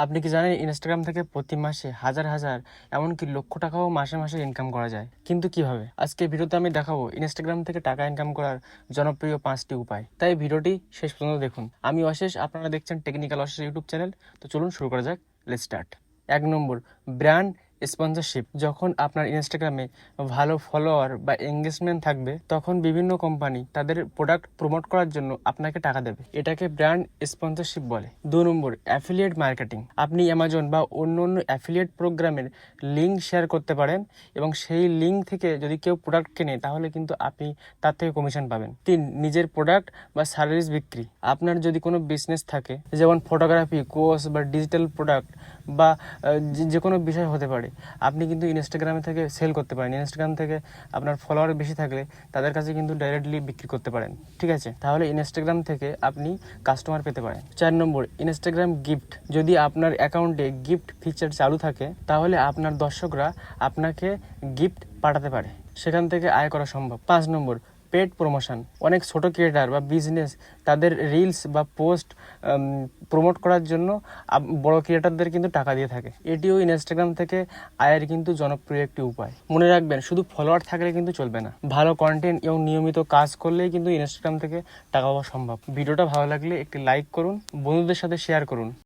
আপনি কি জানেন ইনস্টাগ্রাম থেকে প্রতি মাসে হাজার হাজার এমনকি লক্ষ টাকাও মাসে মাসে ইনকাম করা যায়? কিন্তু কিভাবে? আজকে ভিডিওতে আমি দেখাবো ইনস্টাগ্রাম থেকে টাকা ইনকাম করার জনপ্রিয় 5টি উপায়। তাই ভিডিওটি শেষ পর্যন্ত দেখুন। আমি অশেষ, আপনারা দেখছেন টেকনিক্যাল অশেষ ইউটিউব চ্যানেল। তো চলুন শুরু করা যাক। Let's start. 1 number, brand sponsorship. যখন আপনার ইনস্টাগ্রামে ভালো ফলোয়ার বা এঙ্গেজমেন্ট থাকবে, তখন বিভিন্ন কোম্পানি তাদের প্রোডাক্ট প্রমোট করার জন্য আপনাকে টাকা দেবে। এটাকে ব্র্যান্ড স্পন্সরশিপ বলে। 2 নম্বর, অ্যাফিলিয়েট মার্কেটিং। আপনি অ্যামাজন বা অন্য অন্য অ্যাফিলিয়েট প্রোগ্রামের লিঙ্ক শেয়ার করতে পারেন এবং সেই লিঙ্ক থেকে যদি কেউ প্রোডাক্ট কেনে তাহলে কিন্তু আপনি তার থেকে কমিশন পাবেন। 3, নিজের প্রোডাক্ট বা সার্ভিস বিক্রি। আপনার যদি কোনো বিজনেস থাকে, যেমন ফটোগ্রাফি, কোর্স বা ডিজিটাল প্রোডাক্ট বা যে কোনো বিষয় হতে পারে, আপনি কিন্তু ইনস্টাগ্রামে থেকে সেল করতে পারেন। ইনস্টাগ্রাম থেকে আপনার ফলোয়ার বেশি থাকলে তাদের কাছে কিন্তু ডাইরেক্টলি বিক্রি করতে পারেন। ঠিক আছে, তাহলে ইনস্টাগ্রাম থেকে আপনি কাস্টমার পেতে পারেন। 4 নম্বর, ইনস্টাগ্রাম গিফট। যদি আপনার অ্যাকাউন্টে গিফট ফিচার চালু থাকে তাহলে আপনার দর্শকরা আপনাকে গিফট পাঠাতে পারে, সেখান থেকে আয় করা সম্ভব। 5 নম্বর, পেড প্রমোশন। অনেক ছোট ক্রিয়েটার বা বিজনেস তাদের রিলস বা পোস্ট প্রমোট করার জন্য বড় ক্রিয়েটারদের কিন্তু টাকা দিয়ে থাকে। এটিও ইনস্টাগ্রাম থেকে আয়ের কিন্তু জনপ্রিয় একটি উপায়। মনে রাখবেন, শুধু ফলোয়ার থাকলে কিন্তু চলবে না, ভালো কন্টেন্ট এবং নিয়মিত কাজ করলেই কিন্তু ইনস্টাগ্রাম থেকে টাকা পাওয়া সম্ভব। ভিডিওটা ভালো লাগলে একটি লাইক করুন, বন্ধুদের সাথে শেয়ার করুন।